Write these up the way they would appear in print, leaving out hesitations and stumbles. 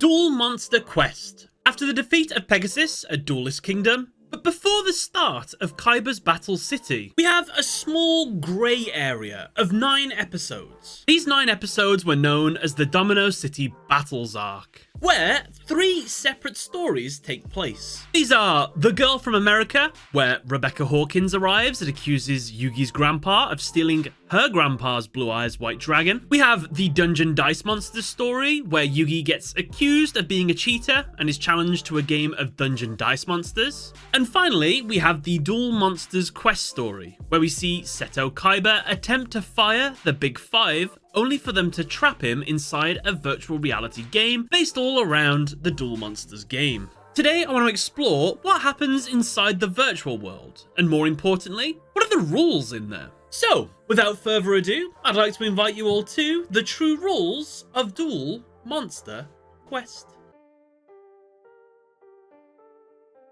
Duel Monster Quest. After the defeat of Pegasus at Duelist Kingdom, but before the start of Kaiba's Battle City, we have a small grey area of 9 episodes. These 9 episodes were known as the Domino City Battles Arc, where 3 separate stories take place. These are The Girl from America, where Rebecca Hawkins arrives and accuses Yugi's grandpa of stealing her grandpa's Blue Eyes White Dragon. We have the Dungeon Dice Monsters story, where Yugi gets accused of being a cheater and is challenged to a game of Dungeon Dice Monsters. And finally, we have the Duel Monsters Quest story, where we see Seto Kaiba attempt to fire the Big Five, only for them to trap him inside a virtual reality game based all around the Duel Monsters game. Today, I want to explore what happens inside the virtual world, and more importantly, what are the rules in there? So, without further ado, I'd like to invite you all to the true rules of Duel Monster Quest.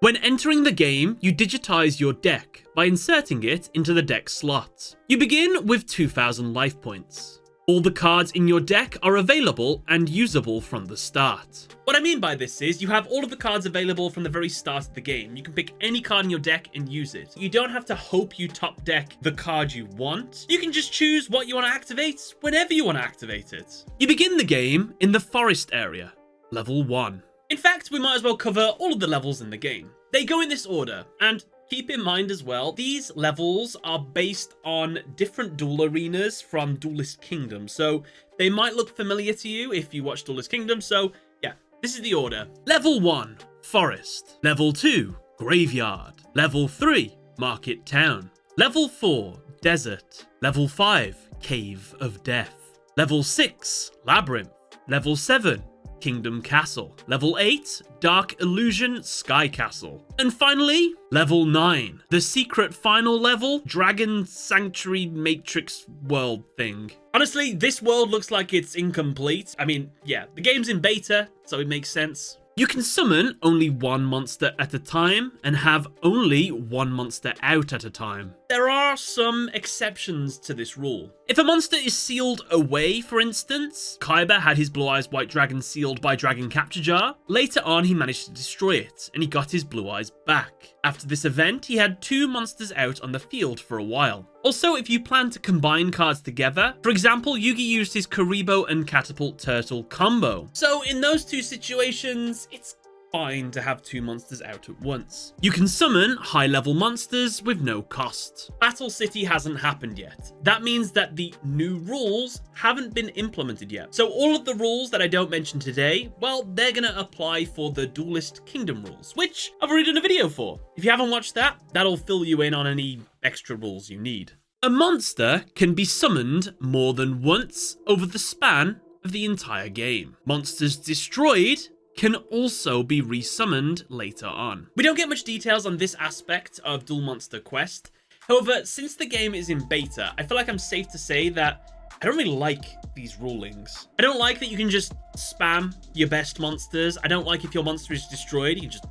When entering the game, you digitize your deck by inserting it into the deck slot. You begin with 2,000 life points. All the cards in your deck are available and usable from the start. What I mean by this is you have all of the cards available from the very start of the game. You can pick any card in your deck and use it. You don't have to hope you top deck the card you want. You can just choose what you want to activate whenever you want to activate it. You begin the game in the forest area, level 1. In fact, we might as well cover all of the levels in the game. They go in this order, and keep in mind as well, these levels are based on different duel arenas from Duelist Kingdom, so they might look familiar to you if you watch Duelist Kingdom, so yeah, this is the order. Level 1, Forest. Level 2, Graveyard. Level 3, Market Town. Level 4, Desert. Level 5, Cave of Death. Level 6, Labyrinth. Level 7, Kingdom Castle. Level 8, Dark Illusion Sky Castle. And finally, level 9, the secret final level, Dragon Sanctuary Matrix world thing. Honestly, this world looks like it's incomplete. I mean, yeah, the game's in beta, so it makes sense. You can summon only one monster at a time and have only one monster out at a time. There are some exceptions to this rule. If a monster is sealed away, for instance, Kaiba had his Blue Eyes White Dragon sealed by Dragon Capture Jar. Later on, he managed to destroy it, and he got his Blue Eyes back. After this event, he had 2 monsters out on the field for a while. Also, if you plan to combine cards together, for example, Yugi used his Karibo and Catapult Turtle combo. So in those 2 situations, it's fine to have 2 monsters out at once. You can summon high-level monsters with no cost. Battle City hasn't happened yet. That means that the new rules haven't been implemented yet. So all of the rules that I don't mention today, well, they're gonna apply for the Duelist Kingdom rules, which I've already done a video for. If you haven't watched that, that'll fill you in on any extra rules you need. A monster can be summoned more than once over the span of the entire game. Monsters destroyed can also be resummoned later on. We don't get much details on this aspect of Duel Monster Quest. However, since the game is in beta, I feel like I'm safe to say that I don't really like these rulings. I don't like that you can just spam your best monsters. I don't like if your monster is destroyed, you just,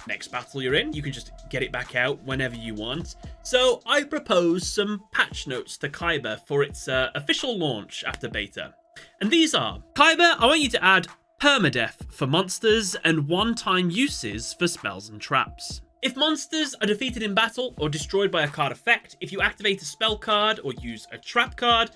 next battle you're in, you can just get it back out whenever you want. So I propose some patch notes to Kaiba for its official launch after beta. And these are, Kaiba, I want you to add permadeath for monsters and one-time uses for spells and traps. If monsters are defeated in battle or destroyed by a card effect, if you activate a spell card or use a trap card,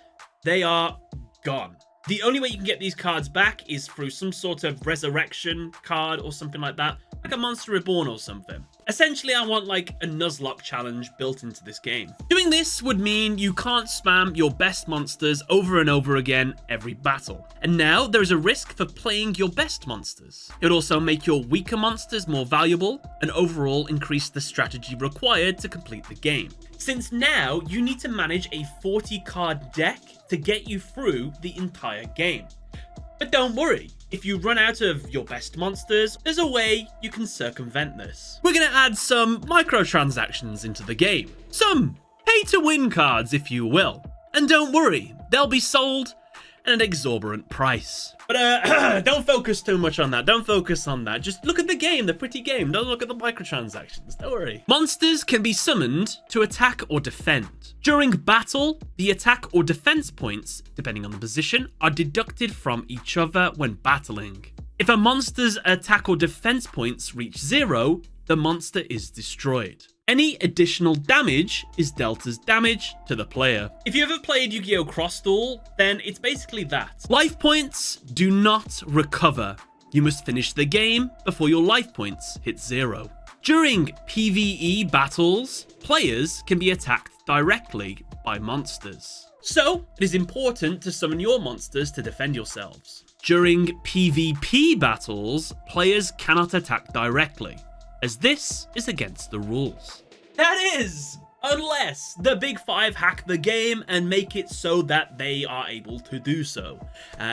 they are gone. The only way you can get these cards back is through some sort of resurrection card or something like that, like a Monster Reborn or something. Essentially, I want like a Nuzlocke challenge built into this game. Doing this would mean you can't spam your best monsters over and over again every battle. And now there is a risk for playing your best monsters. It would also make your weaker monsters more valuable and overall increase the strategy required to complete the game. Since now you need to manage a 40-card deck to get you through the entire game. But don't worry, if you run out of your best monsters, there's a way you can circumvent this. We're going to add some microtransactions into the game. Some pay-to-win cards, if you will. And don't worry, they'll be sold at an exorbitant price. But don't focus too much on that. Don't focus on that. Just look at the game, the pretty game. Don't look at the microtransactions. Don't worry. Monsters can be summoned to attack or defend. During battle, the attack or defense points, depending on the position, are deducted from each other when battling. If a monster's attack or defense points reach 0, the monster is destroyed. Any additional damage is dealt as damage to the player. If you ever played Yu-Gi-Oh! Cross Duel, then it's basically that. Life points do not recover. You must finish the game before your life points hit 0. During PvE battles, players can be attacked directly by monsters. So, it is important to summon your monsters to defend yourselves. During PvP battles, players cannot attack directly, as this is against the rules. That is, unless the Big Five hack the game and make it so that they are able to do so.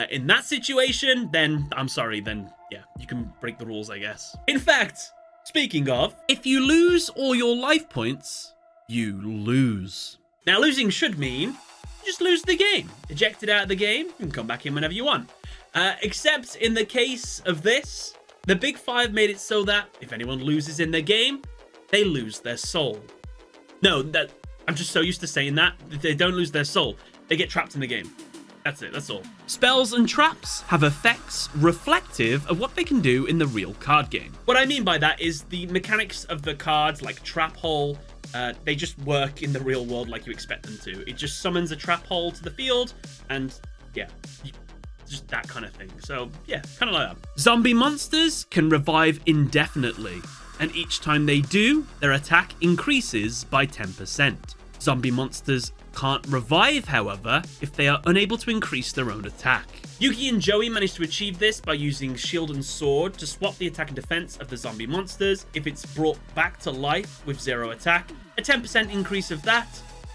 In that situation, then, I'm sorry, then, yeah, you can break the rules, I guess. In fact, speaking of, if you lose all your life points, you lose. Now, losing should mean you just lose the game. Ejected out of the game, you can come back in whenever you want. Except in the case of this, the Big Five made it so that if anyone loses in the game, they lose their soul. No, I'm just so used to saying that. They don't lose their soul. They get trapped in the game. That's it, that's all. Spells and traps have effects reflective of what they can do in the real card game. What I mean by that is the mechanics of the cards, like Trap Hole, they just work in the real world like you expect them to. It just summons a trap hole to the field, and yeah, just that kind of thing. So yeah, kind of like that. Zombie monsters can revive indefinitely, and each time they do, their attack increases by 10%. Zombie monsters can't revive, however, if they are unable to increase their own attack. Yugi and Joey managed to achieve this by using Shield and Sword to swap the attack and defense of the zombie monsters. If it's brought back to life with 0 attack, a 10% increase of that,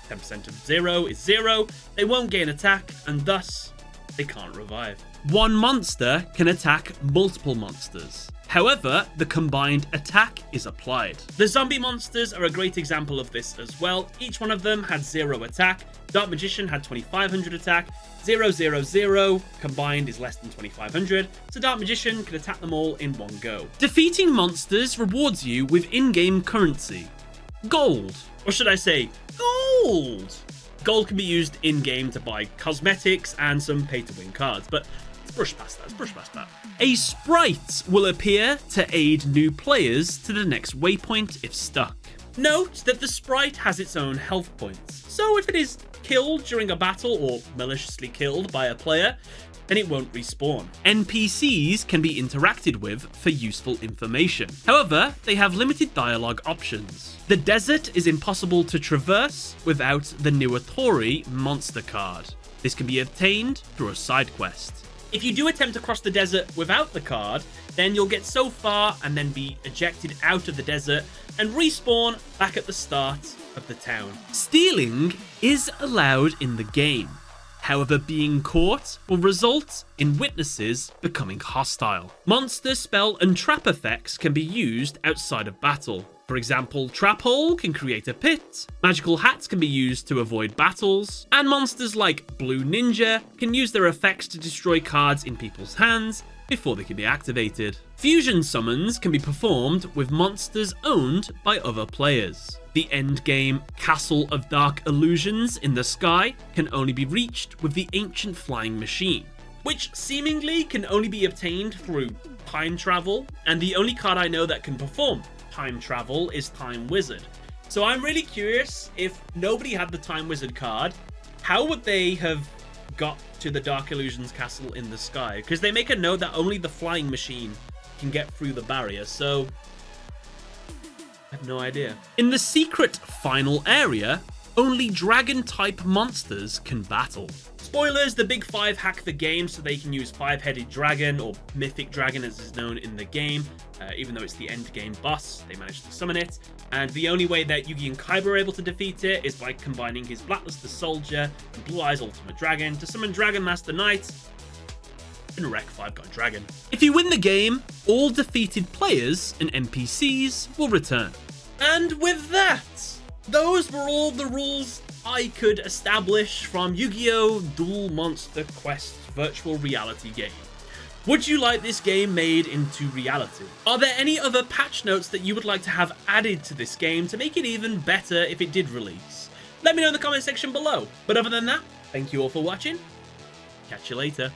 10% of 0 is 0, they won't gain attack, and thus, they can't revive. One monster can attack multiple monsters. However, the combined attack is applied. The zombie monsters are a great example of this as well. Each one of them had 0 attack. Dark Magician had 2500 attack. 0, 0, 0 combined is less than 2500, so Dark Magician can attack them all in one go. Defeating monsters rewards you with in-game currency. Gold. Or should I say, gold! Gold can be used in-game to buy cosmetics and some pay-to-win cards, but let's brush past that. A sprite will appear to aid new players to the next waypoint if stuck. Note that the sprite has its own health points, so if it is killed during a battle or maliciously killed by a player, then it won't respawn. NPCs can be interacted with for useful information. However, they have limited dialogue options. The desert is impossible to traverse without the NEWATORI monster card. This can be obtained through a side quest. If you do attempt to cross the desert without the card, then you'll get so far and then be ejected out of the desert and respawn back at the start of the town. Stealing is allowed in the game. However, being caught will result in witnesses becoming hostile. Monster, spell, and trap effects can be used outside of battle. For example, Trap Hole can create a pit, magical hats can be used to avoid battles, and monsters like Blue Ninja can use their effects to destroy cards in people's hands before they can be activated. Fusion summons can be performed with monsters owned by other players. The endgame Castle of Dark Illusions in the sky can only be reached with the ancient flying machine, which seemingly can only be obtained through time travel, and the only card I know that can perform time travel is Time Wizard. So I'm really curious, if nobody had the Time Wizard card, how would they have got to the Dark Illusions castle in the sky? Because they make a note that only the flying machine can get through the barrier, so I have no idea. In the secret final area, only dragon-type monsters can battle. Spoilers, the Big Five hack the game so they can use Five-Headed Dragon, or Mythic Dragon as is known in the game. Even though it's the end game boss, they managed to summon it. And the only way that Yugi and Kaiba are able to defeat it is by combining his Blackluster Soldier and Blue Eyes Ultimate Dragon to summon Dragon Master Knight and wreck Five-Guard Dragon. If you win the game, all defeated players and NPCs will return. And with that, those were all the rules I could establish from Yu-Gi-Oh! Duel Monster Quest virtual reality game. Would you like this game made into reality? Are there any other patch notes that you would like to have added to this game to make it even better if it did release? Let me know in the comment section below. But other than that, thank you all for watching. Catch you later.